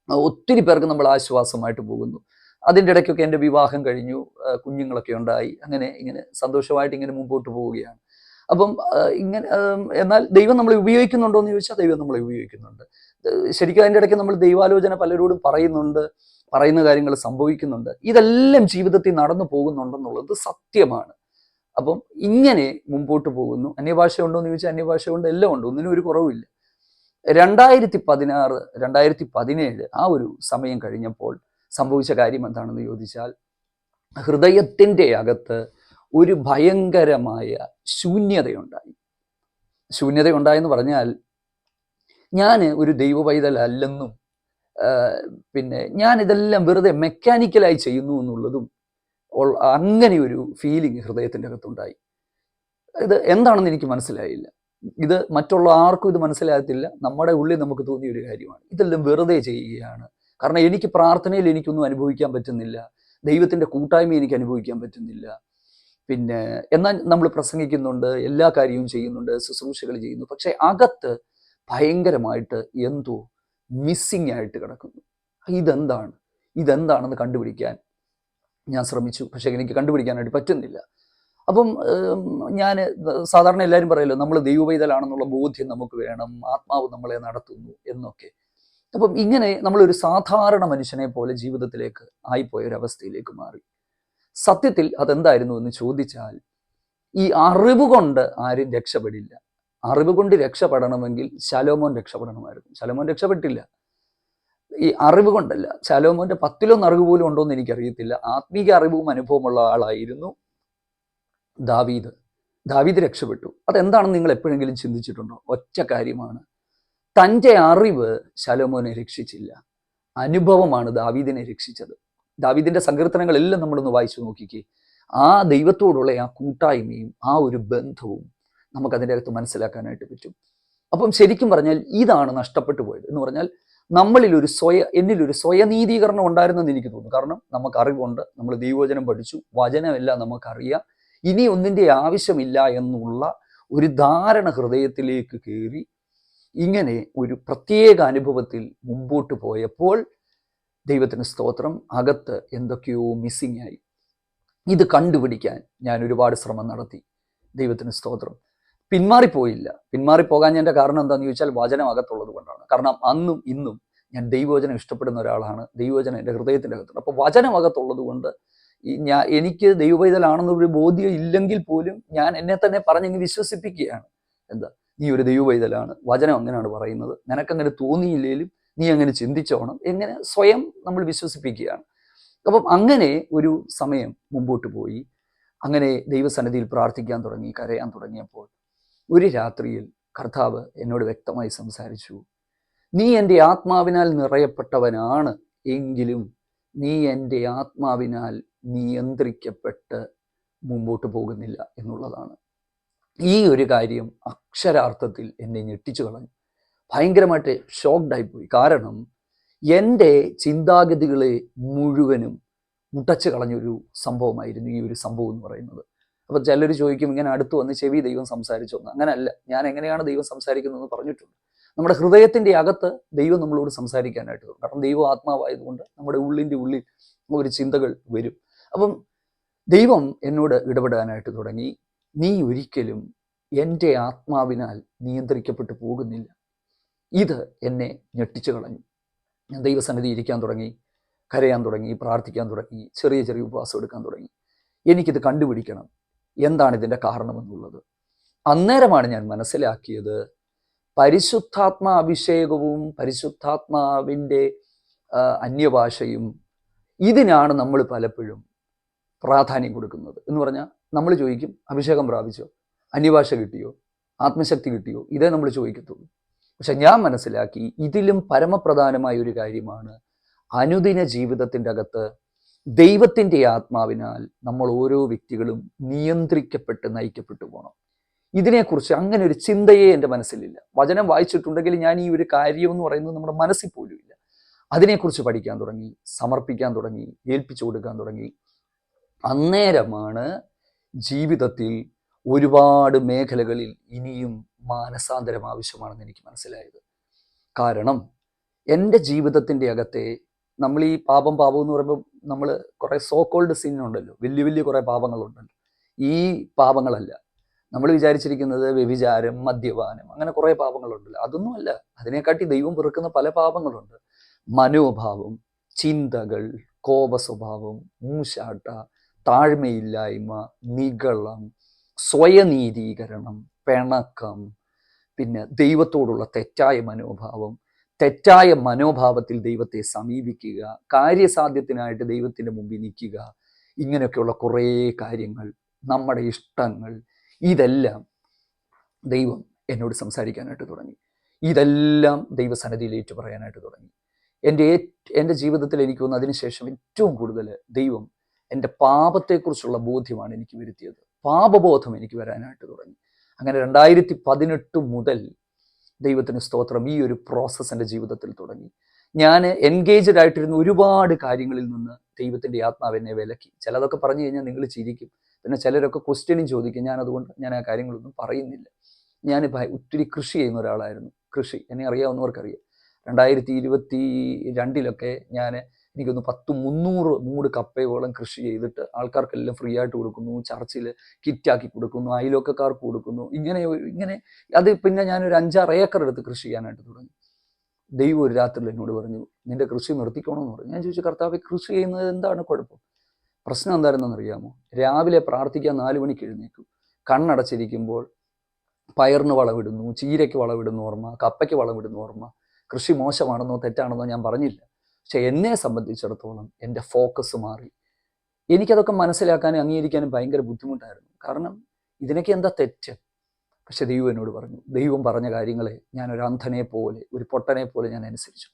ഒത്തിരി പേർക്ക് നമ്മൾ ആശ്വാസമായിട്ട് പോകുന്നു. അതിൻ്റെ ഇടയ്ക്കൊക്കെ എൻ്റെ വിവാഹം കഴിഞ്ഞു, കുഞ്ഞുങ്ങളൊക്കെ ഉണ്ടായി. ഇങ്ങനെ സന്തോഷമായിട്ട് ഇങ്ങനെ മുമ്പോട്ട് പോവുകയാണ്. അപ്പം എന്നാൽ ദൈവം നമ്മളെ ഉപയോഗിക്കുന്നുണ്ടോ എന്ന് ചോദിച്ചാൽ ദൈവം നമ്മളെ ഉപയോഗിക്കുന്നുണ്ട്. ശരിക്കും അതിൻ്റെ ഇടയ്ക്ക് നമ്മൾ ദൈവാലോചന പലരോടും പറയുന്ന കാര്യങ്ങൾ സംഭവിക്കുന്നുണ്ട്. ഇതെല്ലാം ജീവിതത്തിൽ നടന്നു പോകുന്നുണ്ടെന്നുള്ളത് സത്യമാണ്. അപ്പം ഇങ്ങനെ മുമ്പോട്ട് പോകുന്നു. അന്യഭാഷ ഉണ്ടോ എന്ന് ചോദിച്ചാൽ അന്യഭാഷ കൊണ്ട്, എല്ലാം ഉണ്ട്, ഒന്നിനും ഒരു കുറവില്ല. 2016, 2017 ആ ഒരു സമയം കഴിഞ്ഞപ്പോൾ സംഭവിച്ച കാര്യം എന്താണെന്ന് ചോദിച്ചാൽ, ഹൃദയത്തിൻ്റെ അകത്ത് ഒരു ഭയങ്കരമായ ശൂന്യതയുണ്ടായെന്ന് പറഞ്ഞാൽ, ഞാൻ ഒരു ദൈവ പൈതലല്ലെന്നും പിന്നെ ഞാൻ ഇതെല്ലാം വെറുതെ മെക്കാനിക്കലായി ചെയ്യുന്നു എന്നുള്ളതും അങ്ങനെ ഒരു ഫീലിംഗ് ഹൃദയത്തിൻ്റെ അകത്തുണ്ടായി. ഇത് എന്താണെന്ന് എനിക്ക് മനസ്സിലായില്ല. ഇത് മറ്റുള്ള ആർക്കും ഇത് മനസ്സിലാകത്തില്ല. നമ്മുടെ ഉള്ളിൽ നമുക്ക് തോന്നിയ ഒരു കാര്യമാണ്, ഇതെല്ലാം വെറുതെ ചെയ്യുകയാണ്. കാരണം എനിക്ക് പ്രാർത്ഥനയിൽ എനിക്കൊന്നും അനുഭവിക്കാൻ പറ്റുന്നില്ല, ദൈവത്തിൻ്റെ കൂട്ടായ്മ എനിക്ക് അനുഭവിക്കാൻ പറ്റുന്നില്ല. പിന്നെ എന്നാൽ നമ്മൾ പ്രസംഗിക്കുന്നുണ്ട്, എല്ലാ കാര്യവും ചെയ്യുന്നുണ്ട്, ശുശ്രൂഷകൾ ചെയ്യുന്നു, പക്ഷേ അകത്ത് ഭയങ്കരമായിട്ട് എന്തോ മിസ്സിങ് ആയിട്ട് കിടക്കുന്നു. ഇതെന്താണെന്ന് കണ്ടുപിടിക്കാൻ ഞാൻ ശ്രമിച്ചു, പക്ഷേ എനിക്ക് കണ്ടുപിടിക്കാനായിട്ട് പറ്റുന്നില്ല. അപ്പം ഞാൻ സാധാരണ എല്ലാവരും പറയല്ലോ, നമ്മൾ ദൈവപൈതലാണെന്നുള്ള ബോധ്യം നമുക്ക് വേണം, ആത്മാവ് നമ്മളെ നടത്തുന്നു എന്നൊക്കെ. അപ്പം ഇങ്ങനെ നമ്മളൊരു സാധാരണ മനുഷ്യനെ പോലെ ജീവിതത്തിലേക്ക് ആയിപ്പോയൊരവസ്ഥയിലേക്ക് മാറി. സത്യത്തിൽ അതെന്തായിരുന്നു എന്ന് ചോദിച്ചാൽ, ഈ അറിവ് കൊണ്ട് ആരും രക്ഷപ്പെടില്ല. അറിവ് കൊണ്ട് രക്ഷപ്പെടണമെങ്കിൽ ശലോമോൻ രക്ഷപ്പെടണമായിരുന്നു. ശലോമോൻ രക്ഷപ്പെട്ടില്ല. ഈ അറിവ് കൊണ്ടല്ല. ശലോമോന്റെ 10-1 അറിവ് പോലും ഉണ്ടോ എന്ന് എനിക്കറിയത്തില്ല. ആത്മീക അറിവും അനുഭവമുള്ള ആളായിരുന്നു ദാവീദ് രക്ഷപ്പെട്ടു. അതെന്താണെന്ന് നിങ്ങൾ എപ്പോഴെങ്കിലും ചിന്തിച്ചിട്ടുണ്ടോ? ഒറ്റ കാര്യമാണ്, തൻ്റെ അറിവ് ശലോമോനെ രക്ഷിച്ചില്ല, അനുഭവമാണ് ദാവീദിനെ രക്ഷിച്ചത്. ദാവീദിന്റെ സങ്കീർത്തനങ്ങളെല്ലാം നമ്മളൊന്ന് വായിച്ചു നോക്കിക്കേ. ആ ദൈവത്തോടുള്ള ആ കൂട്ടായ്മയും ആ ഒരു ബന്ധവും നമുക്കതിൻ്റെ അകത്ത് മനസ്സിലാക്കാനായിട്ട് പറ്റും. അപ്പം ശരിക്കും പറഞ്ഞാൽ ഇതാണ് നഷ്ടപ്പെട്ടു പോയത് എന്ന് പറഞ്ഞാൽ എന്നിലൊരു സ്വയനീതീകരണം ഉണ്ടായിരുന്നെന്ന് എനിക്ക് തോന്നുന്നു. കാരണം നമുക്ക് അറിവുണ്ട്, നമ്മൾ ദൈവവചനം പഠിച്ചു, വചനമെല്ലാം നമുക്കറിയാം, ഇനി ഒന്നിൻ്റെ ആവശ്യമില്ല എന്നുള്ള ഒരു ധാരണ ഹൃദയത്തിലേക്ക് കയറി ഇങ്ങനെ ഒരു പ്രത്യേക അനുഭവത്തിൽ മുമ്പോട്ട് പോയപ്പോൾ ദൈവത്തിന് സ്തോത്രം, അകത്ത് എന്തൊക്കെയോ മിസ്സിംഗ് ആയി. ഇത് കണ്ടുപിടിക്കാൻ ഞാൻ ഒരുപാട് ശ്രമം നടത്തി. ദൈവത്തിന് സ്തോത്രം, പിന്മാറിപ്പോകാഞ്ഞതിൻ്റെ കാരണം എന്താണെന്ന് ചോദിച്ചാൽ വചനം അകത്തുള്ളത് കൊണ്ടാണ്. കാരണം അന്നും ഇന്നും ഞാൻ ദൈവവചനം ഇഷ്ടപ്പെടുന്ന ഒരാളാണ്. ദൈവവചനം എൻ്റെ ഹൃദയത്തിൻ്റെ അകത്തുണ്ട്. അപ്പോൾ വചനം അകത്തുള്ളത് കൊണ്ട് എനിക്ക് ദൈവപൈതലാണെന്നൊരു ബോധ്യം ഇല്ലെങ്കിൽ പോലും ഞാൻ എന്നെ തന്നെ പറഞ്ഞങ്ങ് വിശ്വസിപ്പിക്കുകയാണ്. എന്താ, നീ ഒരു ദൈവപൈതലാണ്, വചനം അങ്ങനെയാണ് പറയുന്നത്, നിനക്കങ്ങനെ തോന്നിയില്ലെങ്കിലും നീ അങ്ങനെ ചിന്തിച്ചോണം, എങ്ങനെ സ്വയം നമ്മൾ വിശ്വസിപ്പിക്കുകയാണ്. അപ്പം അങ്ങനെ ഒരു സമയം മുമ്പോട്ട് പോയി. അങ്ങനെ ദൈവസന്നിധിയിൽ പ്രാർത്ഥിക്കാൻ തുടങ്ങി, കരയാൻ തുടങ്ങിയപ്പോൾ ഒരു രാത്രിയിൽ കർത്താവ് എന്നോട് വ്യക്തമായി സംസാരിച്ചു. നീ എൻ്റെ ആത്മാവിനാൽ നിറയപ്പെട്ടവനാണ്, എങ്കിലും നീ എൻ്റെ ആത്മാവിനാൽ നിയന്ത്രിക്കപ്പെട്ട് മുമ്പോട്ട് പോകുന്നില്ല എന്നുള്ളതാണ്. ഈ ഒരു കാര്യം അക്ഷരാർത്ഥത്തിൽ എന്നെ ഞെട്ടിച്ചു കളഞ്ഞു. ഭയങ്കരമായിട്ട് ഷോക്ക്ഡായിപ്പോയി. കാരണം എൻ്റെ ചിന്താഗതികളെ മുഴുവനും മുട്ടച്ച് കളഞ്ഞൊരു സംഭവമായിരുന്നു ഈ ഒരു സംഭവം എന്ന് പറയുന്നത്. അപ്പോൾ ചിലർ ചോദിക്കും, ഇങ്ങനെ അടുത്ത് വന്ന് ചെവി ദൈവം സംസാരിച്ചോന്ന്. അങ്ങനെയല്ല. ഞാൻ എങ്ങനെയാണ് ദൈവം സംസാരിക്കുന്നതെന്ന് പറഞ്ഞിട്ടുണ്ട്. നമ്മുടെ ഹൃദയത്തിൻ്റെ അകത്ത് ദൈവം നമ്മളോട് സംസാരിക്കാനായിട്ട് തോന്നും. കാരണം ദൈവം ആത്മാവായതുകൊണ്ട് നമ്മുടെ ഉള്ളിൻ്റെ ഉള്ളിൽ ഒരു ചിന്തകൾ വരും. അപ്പം ദൈവം എന്നോട് ഇടപെടാനായിട്ട് തുടങ്ങി. നീ ഒരിക്കലും എൻ്റെ ആത്മാവിനാൽ നിയന്ത്രിക്കപ്പെട്ടു പോകുന്നില്ല. ഇത് എന്നെ ഞെട്ടിച്ചു കളഞ്ഞു. ഞാൻ ദൈവസന്നിധി ഇരിക്കാൻ തുടങ്ങി, കരയാൻ തുടങ്ങി, പ്രാർത്ഥിക്കാൻ തുടങ്ങി, ചെറിയ ചെറിയ ഉപവാസം എടുക്കാൻ തുടങ്ങി. എനിക്കിത് കണ്ടുപിടിക്കണം, എന്താണ് ഇതിൻ്റെ കാരണമെന്നുള്ളത്. അന്നേരമാണ് ഞാൻ മനസ്സിലാക്കിയത്, പരിശുദ്ധാത്മാ അഭിഷേകവും പരിശുദ്ധാത്മാവിൻ്റെ അന്യഭാഷയും ഇതിനാണ് നമ്മൾ പലപ്പോഴും പ്രാധാന്യം കൊടുക്കുന്നത്. എന്ന് പറഞ്ഞാൽ നമ്മൾ ചോദിക്കും, അഭിഷേകം പ്രാപിച്ചോ, അന്യഭാഷ കിട്ടിയോ, ആത്മശക്തി കിട്ടിയോ, ഇതേ നമ്മൾ ചോദിക്കത്തുള്ളൂ. പക്ഷെ ഞാൻ മനസ്സിലാക്കി, ഇതിലും പരമപ്രധാനമായ ഒരു കാര്യമാണ് അനുദിന ജീവിതത്തിൻ്റെ അകത്ത് ദൈവത്തിൻ്റെ ആത്മാവിനാൽ നമ്മൾ ഓരോ വ്യക്തികളും നിയന്ത്രിക്കപ്പെട്ട് നയിക്കപ്പെട്ടു പോകണം. ഇതിനെക്കുറിച്ച് അങ്ങനെ ഒരു ചിന്തയെ എൻ്റെ മനസ്സിലില്ല. വചനം വായിച്ചിട്ടുണ്ടെങ്കിൽ ഞാൻ ഈ ഒരു കാര്യം എന്ന് പറയുന്നത് നമ്മുടെ മനസ്സിൽ പോലും ഇല്ല. അതിനെക്കുറിച്ച് പഠിക്കാൻ തുടങ്ങി, സമർപ്പിക്കാൻ തുടങ്ങി, ഏൽപ്പിച്ചു കൊടുക്കാൻ തുടങ്ങി. അന്നേരമാണ് ജീവിതത്തിൽ ഒരുപാട് മേഖലകളിൽ ഇനിയും മാനസാന്തരം ആവശ്യമാണെന്ന് എനിക്ക് മനസ്സിലായത്. കാരണം എൻ്റെ ജീവിതത്തിൻ്റെ അകത്തെ നമ്മൾ ഈ പാപം എന്ന് പറയുമ്പോൾ നമ്മൾ കുറേ സോക്കോൾഡ് സിൻ ഉണ്ടല്ലോ, വലിയ വലിയ കുറേ പാപങ്ങളുണ്ടല്ലോ. ഈ പാപങ്ങളല്ല നമ്മൾ വിചാരിച്ചിരിക്കുന്നത്. വ്യഭിചാരം, മദ്യപാനം, അങ്ങനെ കുറേ പാപങ്ങളുണ്ടല്ലോ. അതൊന്നുമല്ല. അതിനെക്കാട്ടി ദൈവം വെറുക്കുന്ന പല പാപങ്ങളുണ്ട്. മനോഭാവം, ചിന്തകൾ, കോപ സ്വഭാവം, മൂശാട്ട, താഴ്മയില്ലായ്മ, നിഗളം, സ്വയനീതീകരണം, പിണക്കം, പിന്നെ ദൈവത്തോടുള്ള തെറ്റായ മനോഭാവം, തെറ്റായ മനോഭാവത്തിൽ ദൈവത്തെ സമീപിക്കുക, കാര്യസാധ്യത്തിനായിട്ട് ദൈവത്തിൻ്റെ മുമ്പിൽ നിൽക്കുക, ഇങ്ങനെയൊക്കെയുള്ള കുറേ കാര്യങ്ങൾ, നമ്മുടെ ഇഷ്ടങ്ങൾ, ഇതെല്ലാം ദൈവം എന്നോട് സംസാരിക്കാനായിട്ട് തുടങ്ങി. ഇതെല്ലാം ദൈവസന്നിധിയിൽ ഏറ്റു പറയാനായിട്ട് തുടങ്ങി. എൻ്റെ ജീവിതത്തിൽ എനിക്ക് തോന്നുന്നു അതിനുശേഷം ഏറ്റവും കൂടുതൽ ദൈവം എൻ്റെ പാപത്തെക്കുറിച്ചുള്ള ബോധ്യമാണ് എനിക്ക് വരുത്തിയത്. പാപബോധം എനിക്ക് വരാനായിട്ട് തുടങ്ങി. അങ്ങനെ 2018 മുതൽ ദൈവത്തിന് സ്തോത്രം, ഈ ഒരു പ്രോസസ്സ് എൻ്റെ ജീവിതത്തിൽ തുടങ്ങി. ഞാൻ എൻഗേജ്ഡ് ആയിട്ടിരുന്ന ഒരുപാട് കാര്യങ്ങളിൽ നിന്ന് ദൈവത്തിൻ്റെ ആത്മാവ് എന്നെ വിലക്കി. ചിലതൊക്കെ പറഞ്ഞു കഴിഞ്ഞാൽ നിങ്ങൾ ചിരിക്കും, പിന്നെ ചിലരൊക്കെ ക്വസ്റ്റ്യനും ചോദിക്കും. അതുകൊണ്ട് ഞാൻ ആ കാര്യങ്ങളൊന്നും പറയുന്നില്ല. ഞാൻ ഒത്തിരി കൃഷി ചെയ്യുന്ന ഒരാളായിരുന്നു. കൃഷി എന്നെ അറിയാവുന്നവർക്കറിയാം. 2022 ഞാൻ എനിക്കൊന്ന് 300 മൂട് കപ്പയോളം കൃഷി ചെയ്തിട്ട് ആൾക്കാർക്കെല്ലാം ഫ്രീ ആയിട്ട് കൊടുക്കുന്നു, ചർച്ചിൽ കിറ്റാക്കി കൊടുക്കുന്നു, അയൽവക്കക്കാർക്ക് കൊടുക്കുന്നു. ഇങ്ങനെ അത് പിന്നെ ഞാനൊരു 5-6 ഏക്കർ എടുത്ത് കൃഷി ചെയ്യാനായിട്ട് തുടങ്ങി. ദൈവം ഒരു രാത്രിയിൽ എന്നോട് പറഞ്ഞു, നിന്റെ കൃഷി നിർത്തിക്കണമെന്ന് പറഞ്ഞു. ഞാൻ ചോദിച്ചു, കർത്താവേ, കൃഷി ചെയ്യുന്നത് എന്താണ് കുഴപ്പം? പ്രശ്നം എന്തായിരുന്നെന്ന് അറിയാമോ? രാവിലെ പ്രാർത്ഥിക്കാൻ 4 മണിക്ക് എഴുന്നേക്കും. കണ്ണടച്ചിരിക്കുമ്പോൾ പയറിന് വളമിടുന്നു, ചീരയ്ക്ക് വളമിടുന്നു ഓർമ്മ, കപ്പയ്ക്ക് വളമിടുന്നു ഓർമ്മ. കൃഷി മോശമാണെന്നോ തെറ്റാണെന്നോ ഞാൻ പറഞ്ഞില്ല. പക്ഷെ എന്നെ സംബന്ധിച്ചിടത്തോളം എൻ്റെ ഫോക്കസ് മാറി. എനിക്കതൊക്കെ മനസ്സിലാക്കാനും അംഗീകരിക്കാനും ഭയങ്കര ബുദ്ധിമുട്ടായിരുന്നു. കാരണം ഇതിനൊക്കെ എന്താ തെറ്റ്? പക്ഷെ ദൈവം എന്നോട് പറഞ്ഞു. ദൈവം പറഞ്ഞ കാര്യങ്ങളെ ഞാൻ ഒരു അന്ധനെ പോലെ, ഒരു പൊട്ടനെ പോലെ ഞാൻ അനുസരിച്ചു.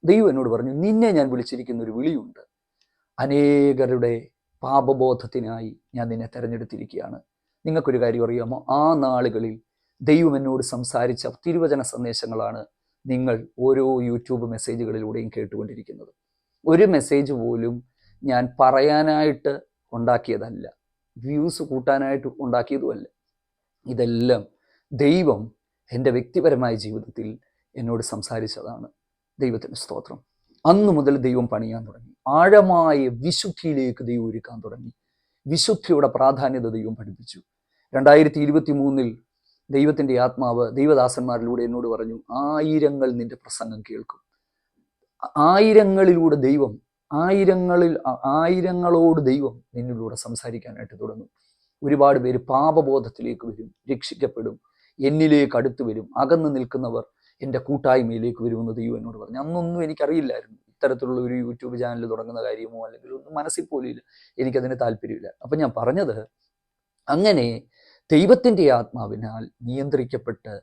ദൈവം എന്നോട് പറഞ്ഞു, നിന്നെ ഞാൻ വിളിച്ചിരിക്കുന്ന ഒരു വിളിയുണ്ട്. അനേകരുടെ പാപബോധത്തിനായി ഞാൻ നിന്നെ തിരഞ്ഞെടുത്തിരിക്കുകയാണ്. നിങ്ങൾക്കൊരു കാര്യം അറിയാമോ? ആ നാളുകളിൽ ദൈവം എന്നോട് സംസാരിച്ച തിരുവചന സന്ദേശങ്ങളാണ് നിങ്ങൾ ഓരോ യൂട്യൂബ് മെസ്സേജുകളിലൂടെയും കേട്ടുകൊണ്ടിരിക്കുന്നത്. ഒരു മെസ്സേജ് പോലും ഞാൻ പറയാനായിട്ട് ഉണ്ടാക്കിയതല്ല, വ്യൂസ് കൂട്ടാനായിട്ട് ഉണ്ടാക്കിയതുമല്ല. ഇതെല്ലാം ദൈവം എൻ്റെ വ്യക്തിപരമായ ജീവിതത്തിൽ എന്നോട് സംസാരിച്ചതാണ്. ദൈവത്തിന് സ്തോത്രം. അന്നു മുതൽ ദൈവം പണിയാൻ തുടങ്ങി. ആഴമായ വിശുദ്ധിയിലേക്ക് ദൈവം ഒരുക്കാൻ തുടങ്ങി. വിശുദ്ധിയുടെ പ്രാധാന്യത ദൈവം പഠിപ്പിച്ചു. 2023 ദൈവത്തിൻ്റെ ആത്മാവ് ദൈവദാസന്മാരിലൂടെ എന്നോട് പറഞ്ഞു, 1000 നിന്റെ പ്രസംഗം കേൾക്കും. ആയിരങ്ങളിലൂടെ ദൈവം ആയിരങ്ങളോട് ദൈവം നിന്നിലൂടെ സംസാരിക്കാനായിട്ട് തുടങ്ങും. ഒരുപാട് പേര് പാപബോധത്തിലേക്ക് വരും, രക്ഷിക്കപ്പെടും, എന്നിലേക്ക് അടുത്ത് വരും. അകന്നു നിൽക്കുന്നവർ എൻ്റെ കൂട്ടായ്മയിലേക്ക് വരുമെന്ന് ദൈവം എന്നോട് പറഞ്ഞു. അന്നൊന്നും എനിക്കറിയില്ലായിരുന്നു ഇത്തരത്തിലുള്ള ഒരു യൂട്യൂബ് ചാനൽ തുടങ്ങുന്ന കാര്യമോ അല്ലെങ്കിൽ ഒന്നും മനസ്സിൽ പോലും ഇല്ല. എനിക്കതിന് താല്പര്യമില്ല. അപ്പം ഞാൻ പറഞ്ഞത്, അങ്ങനെ ദൈവത്തിൻ്റെ ആത്മാവിനാൽ നിയന്ത്രിക്കപ്പെട്ട്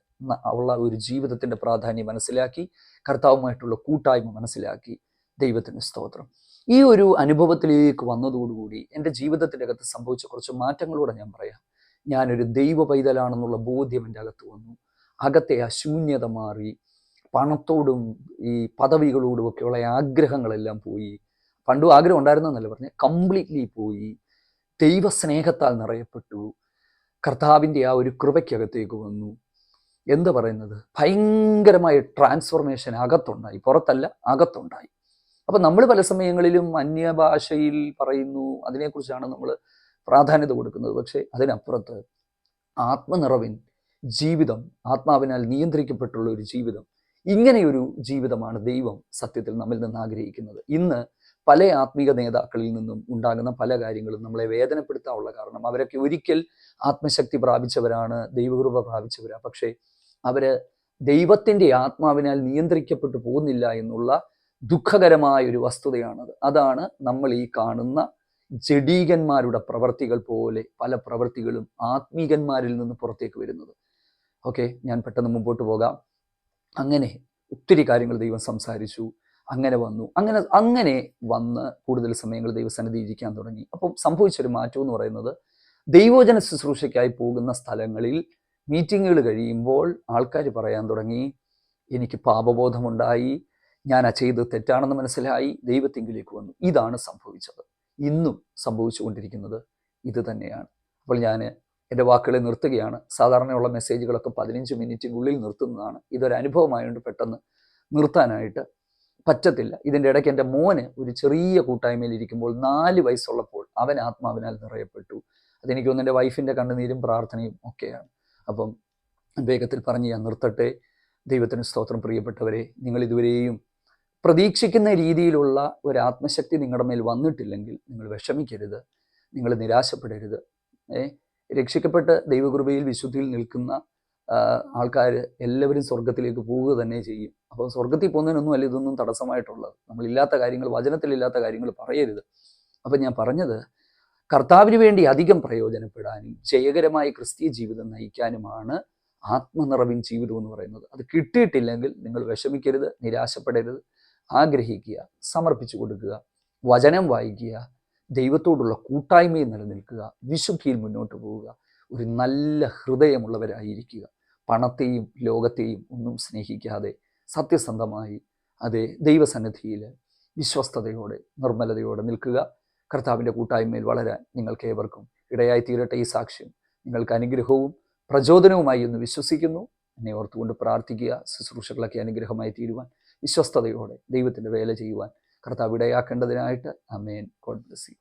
ഉള്ള ഒരു ജീവിതത്തിൻ്റെ പ്രാധാന്യം മനസ്സിലാക്കി, കർത്താവുമായിട്ടുള്ള കൂട്ടായ്മ മനസ്സിലാക്കി. ദൈവത്തിന് സ്തോത്രം. ഈ ഒരു അനുഭവത്തിലേക്ക് വന്നതോടുകൂടി എൻ്റെ ജീവിതത്തിൻ്റെ അകത്ത് സംഭവിച്ച കുറച്ച് മാറ്റങ്ങളൂടെ ഞാൻ പറയാം. ഞാനൊരു ദൈവ പൈതലാണെന്നുള്ള ബോധ്യം എൻ്റെ അകത്ത് വന്നു. അകത്തെ ആ ശൂന്യത മാറി. പണത്തോടും ഈ പദവികളോടും ഒക്കെയുള്ള ആഗ്രഹങ്ങളെല്ലാം പോയി. പണ്ടും ആഗ്രഹം ഉണ്ടായിരുന്നെന്നല്ല പറഞ്ഞ്, കംപ്ലീറ്റ്ലി പോയി. ദൈവസ്നേഹത്താൽ നിറയപ്പെട്ടു. കർത്താവിൻ്റെ ആ ഒരു കൃപയ്ക്കകത്തേക്ക് വന്നു. എന്താ പറയുന്നത്, ഭയങ്കരമായ ട്രാൻസ്ഫോർമേഷൻ അകത്തുണ്ടായി, പുറത്തല്ല, അകത്തുണ്ടായി. അപ്പം നമ്മൾ പല സമയങ്ങളിലും അന്യഭാഷയിൽ പറയുന്നു, അതിനെക്കുറിച്ചാണ് നമ്മൾ പ്രാധാന്യത കൊടുക്കുന്നത്. പക്ഷേ അതിനപ്പുറത്ത് ആത്മനിറവിൻ ജീവിതം, ആത്മാവിനാൽ നിയന്ത്രിക്കപ്പെട്ടുള്ള ഒരു ജീവിതം, ഇങ്ങനെയൊരു ജീവിതമാണ് ദൈവം സത്യത്തിൽ നമ്മിൽ നിന്ന് ആഗ്രഹിക്കുന്നത്. ഇന്ന് പല ആത്മീക നേതാക്കളിൽ നിന്നും ഉണ്ടാകുന്ന പല കാര്യങ്ങളും നമ്മളെ വേദനപ്പെടുത്താനുള്ള കാരണം, അവരൊക്കെ ഒരിക്കൽ ആത്മശക്തി പ്രാപിച്ചവരാണ്, ദൈവകൃപ പ്രാപിച്ചവരാണ്. പക്ഷേ അവര് ദൈവത്തിൻ്റെ ആത്മാവിനാൽ നിയന്ത്രിക്കപ്പെട്ടു പോകുന്നില്ല എന്നുള്ള ദുഃഖകരമായ ഒരു വസ്തുതയാണത്. അതാണ് നമ്മൾ ഈ കാണുന്ന ജഡീകന്മാരുടെ പ്രവർത്തികൾ പോലെ പല പ്രവർത്തികളും ആത്മീകന്മാരിൽ നിന്ന് പുറത്തേക്ക് വരുന്നത്. ഓക്കെ, ഞാൻ പെട്ടെന്ന് മുമ്പോട്ട് പോകാം. അങ്ങനെ ഒത്തിരി കാര്യങ്ങൾ ദൈവം സംസാരിച്ചു. അങ്ങനെ വന്ന് കൂടുതൽ സമയങ്ങൾ ദൈവസന്നിധി ഇരിക്കാൻ തുടങ്ങി. അപ്പം സംഭവിച്ചൊരു മാറ്റം എന്ന് പറയുന്നത്, ദൈവോചന ശുശ്രൂഷയ്ക്കായി പോകുന്ന സ്ഥലങ്ങളിൽ മീറ്റിങ്ങുകൾ കഴിയുമ്പോൾ ആൾക്കാർ പറയാൻ തുടങ്ങി, എനിക്ക് പാപബോധമുണ്ടായി, ഞാൻ ആ ചെയ്തത് തെറ്റാണെന്ന് മനസ്സിലായി, ദൈവത്തിങ്കിലേക്ക് വന്നു. ഇതാണ് സംഭവിച്ചത്. ഇന്നും സംഭവിച്ചുകൊണ്ടിരിക്കുന്നത് ഇത് തന്നെയാണ്. അപ്പോൾ ഞാൻ എൻ്റെ വാക്കുകളെ നിർത്തുകയാണ്. സാധാരണയുള്ള മെസ്സേജുകളൊക്കെ 15 മിനിറ്റിനുള്ളിൽ നിർത്തുന്നതാണ്. ഇതൊരു അനുഭവമായതുകൊണ്ട് പെട്ടെന്ന് നിർത്താനായിട്ട് പറ്റത്തില്ല. ഇതിൻ്റെ ഇടയ്ക്ക് എൻ്റെ മോന് ഒരു ചെറിയ കൂട്ടായ്മയിൽ ഇരിക്കുമ്പോൾ 4 വയസ്സുള്ളപ്പോൾ അവൻ ആത്മാവിനാൽ നിറയപ്പെട്ടു. അതെനിക്ക് തോന്നുന്നു എൻ്റെ വൈഫിൻ്റെ കണ്ണുനീരും പ്രാർത്ഥനയും ഒക്കെയാണ്. അപ്പം വേഗത്തിൽ പറഞ്ഞ് ഞാൻ നിർത്തട്ടെ. ദൈവത്തിന് സ്തോത്രം. പ്രിയപ്പെട്ടവരെ, നിങ്ങൾ ഇതുവരെയും പ്രതീക്ഷിക്കുന്ന രീതിയിലുള്ള ഒരു ആത്മശക്തി നിങ്ങളുടെ മേൽ വന്നിട്ടില്ലെങ്കിൽ നിങ്ങൾ വിഷമിക്കരുത്, നിങ്ങൾ നിരാശപ്പെടരുത്. രക്ഷിക്കപ്പെട്ട് ദൈവകൃപയിൽ വിശുദ്ധിയിൽ നിൽക്കുന്ന ആൾക്കാർ എല്ലാവരും സ്വർഗത്തിലേക്ക് പോവുക തന്നെ ചെയ്യും. അപ്പോൾ സ്വർഗത്തിൽ പോകുന്നതിനൊന്നും അല്ല ഇതൊന്നും തടസ്സമായിട്ടുള്ളത്. നമ്മളില്ലാത്ത കാര്യങ്ങൾ, വചനത്തിലില്ലാത്ത കാര്യങ്ങൾ പറയരുത്. അപ്പം ഞാൻ പറഞ്ഞത്, കർത്താവിന് വേണ്ടി അധികം പ്രയോജനപ്പെടാനും ജയകരമായ ക്രിസ്തീയ ജീവിതം നയിക്കാനുമാണ് ആത്മനിറവിൻ ജീവിതം എന്ന് പറയുന്നത്. അത് കിട്ടിയിട്ടില്ലെങ്കിൽ നിങ്ങൾ വിഷമിക്കരുത്, നിരാശപ്പെടരുത്. ആഗ്രഹിക്കുക, സമർപ്പിച്ചു കൊടുക്കുക, വചനം വായിക്കുക, ദൈവത്തോടുള്ള കൂട്ടായ്മയിൽ നിലനിൽക്കുക, വിശുദ്ധിയിൽ മുന്നോട്ട് പോവുക, ഒരു നല്ല ഹൃദയമുള്ളവരായിരിക്കുക. പണത്തെയും ലോകത്തെയും ഒന്നും സ്നേഹിക്കാതെ സത്യസന്ധമായി അതേ ദൈവസന്നിധിയിൽ വിശ്വസ്തയോടെ നിർമ്മലതയോടെ നിൽക്കുക. കർത്താവിൻ്റെ കൂട്ടായ്മയിൽ വളരാൻ നിങ്ങൾക്ക് ഏവർക്കും ഇടയായി തീരട്ടെ. ഈ സാക്ഷ്യം നിങ്ങൾക്ക് അനുഗ്രഹവും പ്രചോദനവുമായി എന്ന് വിശ്വസിക്കുന്നു. എന്നെ ഓർത്തുകൊണ്ട് പ്രാർത്ഥിക്കുക. ശുശ്രൂഷകളൊക്കെ അനുഗ്രഹമായി തീരുവാൻ, വിശ്വസ്തയോടെ ദൈവത്തിൻ്റെ വേല ചെയ്യുവാൻ കർത്താവ് ഇടയാക്കേണ്ടതിനായിട്ട്. ആമേൻ. God bless U.